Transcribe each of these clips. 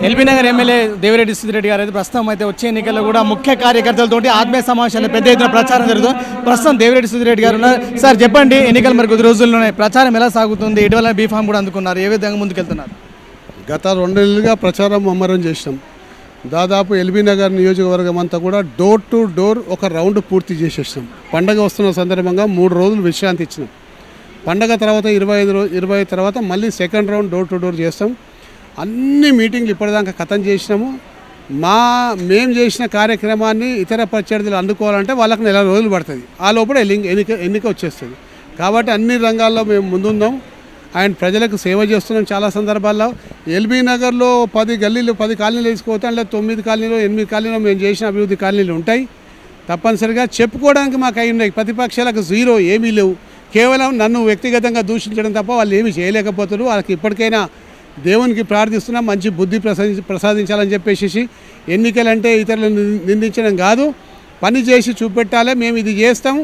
LB Nagar MLA Devireddy Sudhi Reddy గారు అయితే ప్రస్తుతం అయితే వచ్చే ఎన్నికల్లో కూడా ముఖ్య కార్యకర్తలతో ఆత్మీయ సమావేశాలు పెద్ద ఎత్తున ప్రచారం జరుగుతుంది. ప్రస్తుతం దేవిరెడ్డి సుధిరెడ్డి గారు ఉన్నారు. సార్ చెప్పండి, ఎన్నికలు మరి కొద్ది రోజుల్లోనే ప్రచారం ఎలా సాగుతుంది? ఇటీవల బీఫామ్ కూడా అందుకున్నారు, ఏ విధంగా ముందుకెళ్తున్నారు? గత 2 నెలలుగా ప్రచారం ముమ్మరం చేసినాం. దాదాపు ఎల్బీ నగర్ నియోజకవర్గం అంతా కూడా డోర్ టు డోర్ ఒక రౌండ్ పూర్తి చేసేసినాం. పండగ వస్తున్న సందర్భంగా 3 రోజులు విశ్రాంతి ఇచ్చినాం. పండగ తర్వాత 25 తర్వాత మళ్ళీ second round door to door చేస్తాం. అన్ని మీటింగ్లు ఇప్పటిదాకా ఖతం చేసినాము. మేము చేసిన కార్యక్రమాన్ని ఇతర ప్రత్యర్థులు అందుకోవాలంటే వాళ్ళకి 1 నెల రోజులు పడుతుంది. ఆ లోపల ఎన్నిక వచ్చేస్తుంది. కాబట్టి అన్ని రంగాల్లో మేము ముందున్నాం. ఆయన ప్రజలకు సేవ చేస్తున్నాం. చాలా సందర్భాల్లో ఎల్బీ నగర్లో 10 గల్లీలు 10 కాలనీలు వేసుకోవతాం, లేదా 9 కాలనీలు 8 కాలనీలో మేము చేసిన అభివృద్ధి కాలనీలు ఉంటాయి. తప్పనిసరిగా చెప్పుకోవడానికి మాకు అయి ఉన్నాయి. ప్రతిపక్షాలకు జీరో ఏమీ లేవు. కేవలం నన్ను వ్యక్తిగతంగా దూషించడం తప్ప వాళ్ళు ఏమీ చేయలేకపోతున్నారు. వాళ్ళకి ఇప్పటికైనా దేవునికి ప్రార్థిస్తున్నాం, మంచి బుద్ధి ప్రసాదించాలని చెప్పేసి. ఎన్నికలంటే ఇతరులను నిందించడం కాదు, పని చేసి చూపెట్టాలి. మేము ఇది చేస్తాం,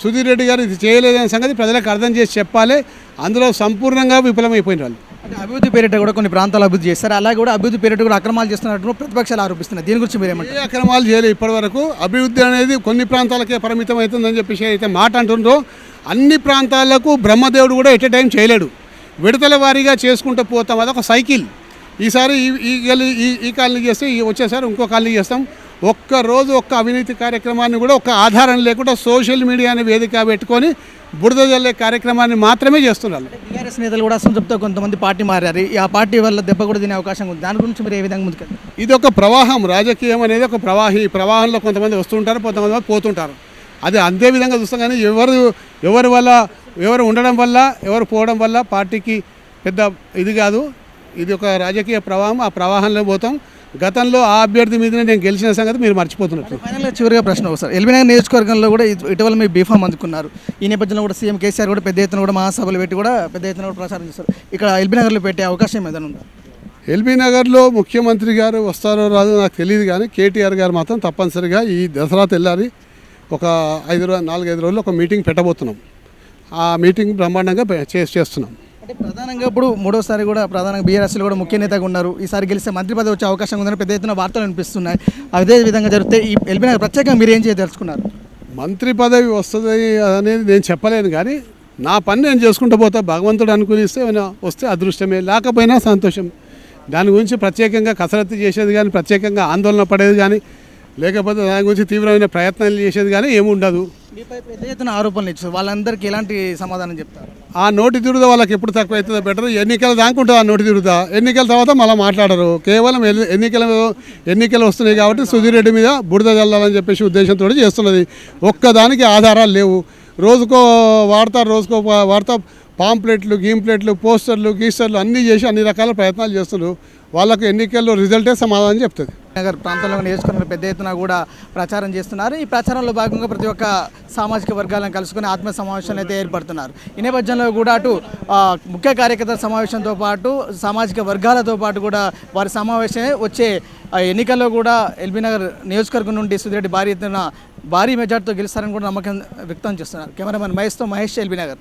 సుధీర్ రెడ్డి గారు ఇది చేయలేదనే సంగతి ప్రజలకు అర్థం చేసి చెప్పాలి. అందులో సంపూర్ణంగా విఫలమైపోయిన వాళ్ళు. అంటే అభివృద్ధి పేరిట కూడా కొన్ని ప్రాంతాలు అభివృద్ధి చేస్తారు, అలాగే కూడా అభివృద్ధి పేరిట కూడా అక్రమాలు చేస్తున్నట్టు ప్రతిపక్షాలు ఆరోపిస్తున్నాయి. దీని గురించి మీరేమంటారు? ఏ అక్రమాలు చేయలేదు ఇప్పటివరకు. అభివృద్ధి అనేది కొన్ని ప్రాంతాలకే పరిమితం అవుతుందని చెప్పేసి అయితే మాట అంటుండ్రో, అన్ని ప్రాంతాలకు బ్రహ్మదేవుడు కూడా ఎట్ ఎ టైం చేయలేడు. విడతల వారీగా చేసుకుంటూ పోతాం. అదొక సైకిల్. ఈసారి ఈ కాలనీ చేస్తే వచ్చేసారి ఇంకో కాలనీ చేస్తాం. ఒక్కరోజు ఒక్క అవినీతి కార్యక్రమాన్ని కూడా ఒక్క ఆధారం లేకుండా సోషల్ మీడియాని వేదిక పెట్టుకొని బురద జల్లే కార్యక్రమాన్ని మాత్రమే చేస్తున్నారు. టీఆర్ఎస్ నేతలు కూడా అసంతృప్తితో కొంతమంది పార్టీ మారారు. ఆ పార్టీ వల్ల దెబ్బ కూడా తినే అవకాశం ఉంది. దాని గురించి మీరు ఏ విధంగా ముందుకెళ్తారు? ఇది ఒక ప్రవాహం. రాజకీయం అనేది ఒక ప్రవాహం. ఈ ప్రవాహంలో కొంతమంది వస్తుంటారు, కొంతమంది పోతుంటారు. అది అంతే విధంగా చూస్తాం. కానీ ఎవరు ఉండడం వల్ల ఎవరు పోవడం వల్ల పార్టీకి పెద్ద ఇది కాదు. ఇది ఒక రాజకీయ ప్రవాహం. ఆ ప్రవాహంలో పోతాం. గతంలో ఆ అభ్యర్థి మీదనే నేను గెలిచిన సంగతి మీరు మర్చిపోతున్నట్టు. ఫైనల్గా చివరిగా ప్రశ్న సార్, ఎల్బీ నగర్ నియోజకవర్గంలో కూడా ఇటీవల మీరు బీఫామ్ అందుకున్నారు. ఈ నేపథ్యంలో కూడా సీఎం కేసీఆర్ కూడా పెద్ద ఎత్తున కూడా మహాసభలు పెట్టి కూడా పెద్ద ఎత్తున కూడా ప్రచారం చేస్తారు. ఇక్కడ ఎల్బీ నగర్లో పెట్టే అవకాశం ఏదైనా ఉందా? ఎల్బీ నగర్లో ముఖ్యమంత్రి గారు వస్తారో రాదో నాకు తెలియదు, కానీ కేటీఆర్ గారు మాత్రం తప్పనిసరిగా ఈ దసరా తెల్లారి ఒక 4-5 రోజుల్లో ఒక మీటింగ్ పెట్టబోతున్నాం. ఆ మీటింగ్ బ్రహ్మాండంగా చేస్తున్నాం. అంటే ప్రధానంగా ఇప్పుడు 3వసారి కూడా ప్రధానంగా బీఆర్ఎస్లో కూడా ముఖ్య నేతగా ఉన్నారు. ఈసారి గెలిస్తే మంత్రి పదవి వచ్చే అవకాశం ఉందని పెద్ద ఎత్తున వార్తలు అనిపిస్తున్నాయి. అదే విధంగా జరిగితే ఈ ఎల్బీ నగర్ ప్రత్యేకంగా మీరు ఏం చేయదలుచుకున్నారు? మంత్రి పదవి వస్తుంది అనేది నేను చెప్పలేను, కానీ నా పని నేను చేసుకుంటూ పోతా. భగవంతుడు అనుకూలిస్తే వస్తే అదృష్టమే, లేకపోయినా సంతోషం. దాని గురించి ప్రత్యేకంగా కసరత్తు చేసేది కానీ, ప్రత్యేకంగా ఆందోళన పడేది కానీ, లేకపోతే దాని గురించి తీవ్రమైన ప్రయత్నాలు చేసేది కానీ ఏమి ఉండదు. మీపై పెద్ద ఎత్తున ఆరోపణలు ఇచ్చారు. వాళ్ళందరికీ ఎలాంటి సమాధానం చెప్తారు? ఆ నోటి తిరుగుదా వాళ్ళకి ఎప్పుడు తక్కువ అవుతుందో బెటర్. ఎన్నికలు దాకుంటుంది ఆ నోటి తిరుగుతా. ఎన్నికల తర్వాత మళ్ళీ మాట్లాడరు. కేవలం ఎన్నికలు వస్తున్నాయి కాబట్టి సుధీర్ రెడ్డి మీద బురద చల్లాలని చెప్పేసి ఉద్దేశంతో చేస్తున్నది. ఒక్కదానికి ఆధారాలు లేవు. రోజుకో వార్తా పాంప్లెట్లు, గీంప్లెట్లు, పోస్టర్లు, గీస్టర్లు అన్నీ చేసి అన్ని రకాల ప్రయత్నాలు చేస్తున్నారు. వాళ్ళకు ఎన్నికల్లో రిజల్టే సమాధానం చెప్తుంది. నగర్ ప్రాంతంలో నియోజకవర్గంలో పెద్ద ఎత్తున కూడా ప్రచారం చేస్తున్నారు. ఈ ప్రచారంలో భాగంగా ప్రతి ఒక్క సామాజిక వర్గాలను కలుసుకుని ఆత్మ సమావేశాలు అయితే ఏర్పడుతున్నారు. ఈ నేపథ్యంలో కూడా అటు ముఖ్య కార్యకర్తల సమావేశంతో పాటు సామాజిక వర్గాలతో పాటు కూడా వారి సమావేశమే వచ్చే ఎన్నికల్లో కూడా ఎల్బీ నగర్ నియోజకవర్గం నుండి సుధీర్ రెడ్డి భారీ మెజార్టీతో గెలుస్తారని కూడా నమ్మకం వ్యక్తం చేస్తున్నారు. కెమెరామెన్ మహేష్తో మహేష్, ఎల్బీ నగర్.